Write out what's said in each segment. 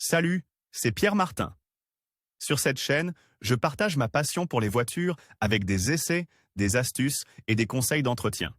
Salut, c'est Pierre Martin. Sur cette chaîne, je partage ma passion pour les voitures avec des essais, des astuces et des conseils d'entretien.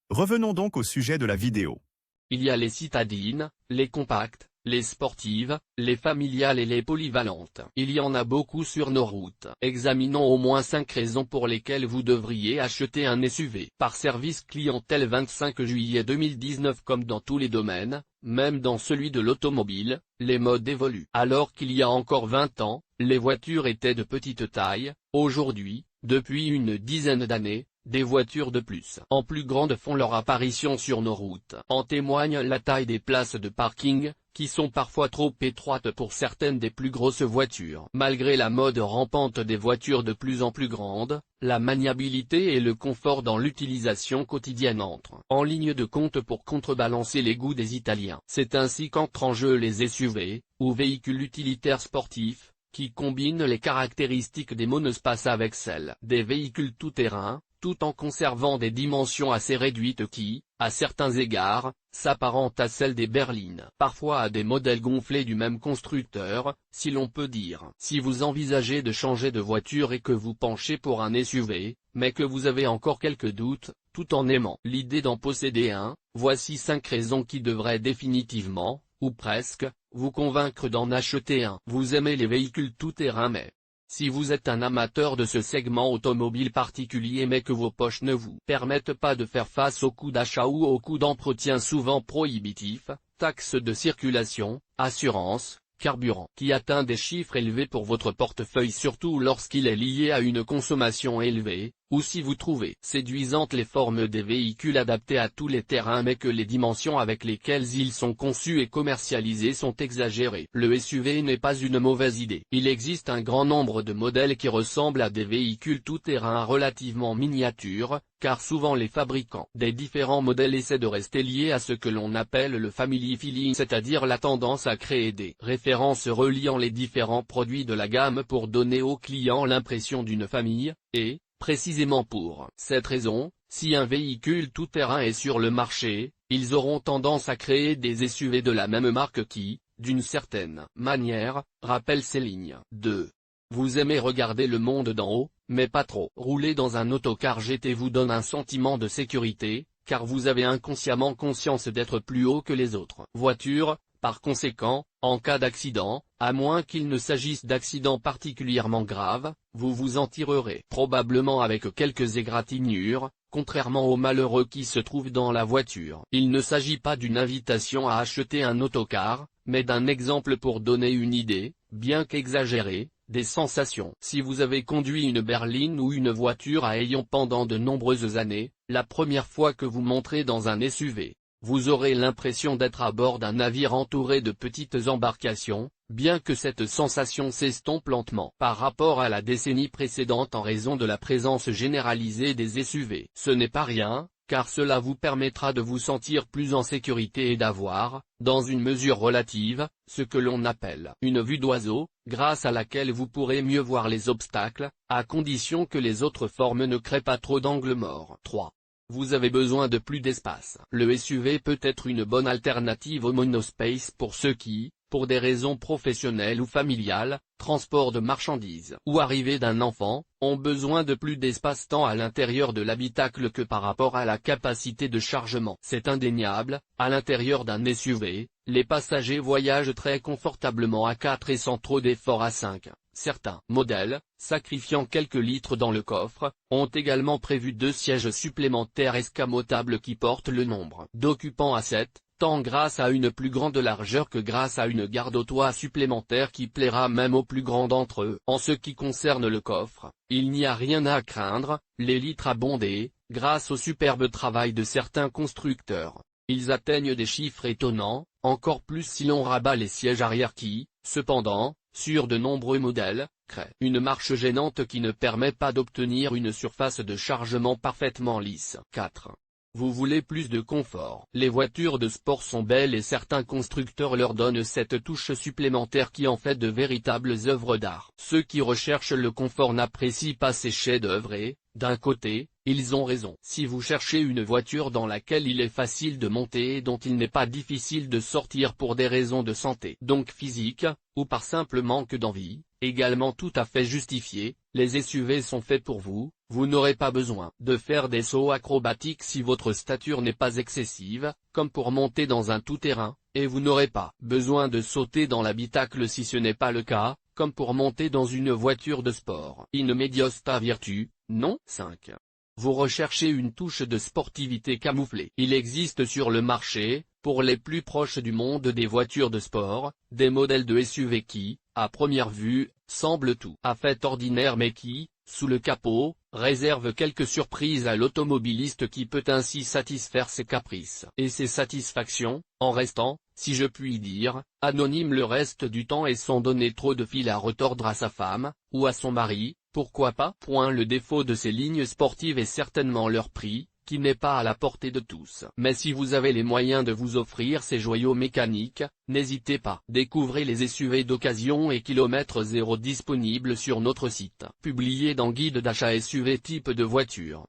Revenons donc au sujet de la vidéo. Il y a les citadines, les compactes, les sportives, les familiales et les polyvalentes. Il y en a beaucoup sur nos routes. Examinons au moins 5 raisons pour lesquelles vous devriez acheter un SUV. Par service clientèle 25 juillet 2019. Comme dans tous les domaines, même dans celui de l'automobile, les modes évoluent. Alors qu'il y a encore 20 ans, les voitures étaient de petite taille, aujourd'hui, depuis une dizaine d'années, des voitures de plus en plus grandes font leur apparition sur nos routes. En témoigne la taille des places de parking, qui sont parfois trop étroites pour certaines des plus grosses voitures. Malgré la mode rampante des voitures de plus en plus grandes, la maniabilité et le confort dans l'utilisation quotidienne entrent en ligne de compte pour contrebalancer les goûts des Italiens. C'est ainsi qu'entrent en jeu les SUV, ou véhicules utilitaires sportifs, qui combinent les caractéristiques des monospaces avec celles des véhicules tout-terrain, tout en conservant des dimensions assez réduites qui, à certains égards, s'apparentent à celles des berlines. Parfois à des modèles gonflés du même constructeur, si l'on peut dire. Si vous envisagez de changer de voiture et que vous penchez pour un SUV, mais que vous avez encore quelques doutes, tout en aimant l'idée d'en posséder un, voici 5 raisons qui devraient définitivement, ou presque, vous convaincre d'en acheter un. Vous aimez les véhicules tout-terrain mais si vous êtes un amateur de ce segment automobile particulier mais que vos poches ne vous permettent pas de faire face aux coûts d'achat ou aux coûts d'entretien souvent prohibitifs, taxes de circulation, assurance, carburant, qui atteint des chiffres élevés pour votre portefeuille surtout lorsqu'il est lié à une consommation élevée, ou si vous trouvez séduisantes les formes des véhicules adaptés à tous les terrains mais que les dimensions avec lesquelles ils sont conçus et commercialisés sont exagérées. Le SUV n'est pas une mauvaise idée. Il existe un grand nombre de modèles qui ressemblent à des véhicules tout-terrain relativement miniatures, car souvent les fabricants des différents modèles essaient de rester liés à ce que l'on appelle le family feeling, c'est-à-dire la tendance à créer des références reliant les différents produits de la gamme pour donner aux clients l'impression d'une famille, et, précisément pour cette raison, si un véhicule tout-terrain est sur le marché, ils auront tendance à créer des SUV de la même marque qui, d'une certaine manière, rappellent ces lignes. 2. Vous aimez regarder le monde d'en haut, mais pas trop. Rouler dans un autocar GT vous donne un sentiment de sécurité, car vous avez inconsciemment conscience d'être plus haut que les autres voitures. Par conséquent, en cas d'accident, à moins qu'il ne s'agisse d'accidents particulièrement graves, vous vous en tirerez probablement avec quelques égratignures, contrairement aux malheureux qui se trouvent dans la voiture. Il ne s'agit pas d'une invitation à acheter un autocar, mais d'un exemple pour donner une idée, bien qu'exagérée, des sensations. Si vous avez conduit une berline ou une voiture à ayant pendant de nombreuses années, la première fois que vous monterez dans un SUV, vous aurez l'impression d'être à bord d'un navire entouré de petites embarcations, bien que cette sensation s'estompe lentement par rapport à la décennie précédente en raison de la présence généralisée des SUV. Ce n'est pas rien, car cela vous permettra de vous sentir plus en sécurité et d'avoir, dans une mesure relative, ce que l'on appelle une vue d'oiseau, grâce à laquelle vous pourrez mieux voir les obstacles, à condition que les autres formes ne créent pas trop d'angles morts. 3. Vous avez besoin de plus d'espace. Le SUV peut être une bonne alternative au monospace pour ceux qui, pour des raisons professionnelles ou familiales, transport de marchandises ou arrivée d'un enfant, ont besoin de plus d'espace tant à l'intérieur de l'habitacle que par rapport à la capacité de chargement. C'est indéniable, à l'intérieur d'un SUV, les passagers voyagent très confortablement à 4 et sans trop d'efforts à 5. Certains modèles, sacrifiant quelques litres dans le coffre, ont également prévu 2 sièges supplémentaires escamotables qui portent le nombre d'occupants à 7, tant grâce à une plus grande largeur que grâce à une garde au toit supplémentaire qui plaira même aux plus grands d'entre eux. En ce qui concerne le coffre, il n'y a rien à craindre, les litres abondés, grâce au superbe travail de certains constructeurs. Ils atteignent des chiffres étonnants, encore plus si l'on rabat les sièges arrière qui, cependant, sur de nombreux modèles, créent une marche gênante qui ne permet pas d'obtenir une surface de chargement parfaitement lisse. 4. Vous voulez plus de confort. Les voitures de sport sont belles et certains constructeurs leur donnent cette touche supplémentaire qui en fait de véritables œuvres d'art. Ceux qui recherchent le confort n'apprécient pas ces chefs-d'œuvre et, D'un côté, ils ont raison. Si vous cherchez une voiture dans laquelle il est facile de monter et dont il n'est pas difficile de sortir pour des raisons de santé, donc physique, ou par simple manque d'envie, également tout à fait justifié, les SUV sont faits pour vous. Vous n'aurez pas besoin de faire des sauts acrobatiques si votre stature n'est pas excessive, comme pour monter dans un tout-terrain, et vous n'aurez pas besoin de sauter dans l'habitacle si ce n'est pas le cas, comme pour monter dans une voiture de sport. In mediosta virtu, non. 5. Vous recherchez une touche de sportivité camouflée. Il existe sur le marché, pour les plus proches du monde des voitures de sport, des modèles de SUV qui, à première vue, semblent tout à fait ordinaires mais qui, sous le capot, réservent quelques surprises à l'automobiliste qui peut ainsi satisfaire ses caprices et ses satisfactions, en restant, si je puis dire, anonyme le reste du temps et sans donner trop de fil à retordre à sa femme, ou à son mari, pourquoi pas. Le défaut de ces lignes sportives est certainement leur prix, qui n'est pas à la portée de tous. Mais si vous avez les moyens de vous offrir ces joyaux mécaniques, n'hésitez pas. Découvrez les SUV d'occasion et kilomètre zéro disponibles sur notre site. Publié dans Guide d'achat SUV type de voiture.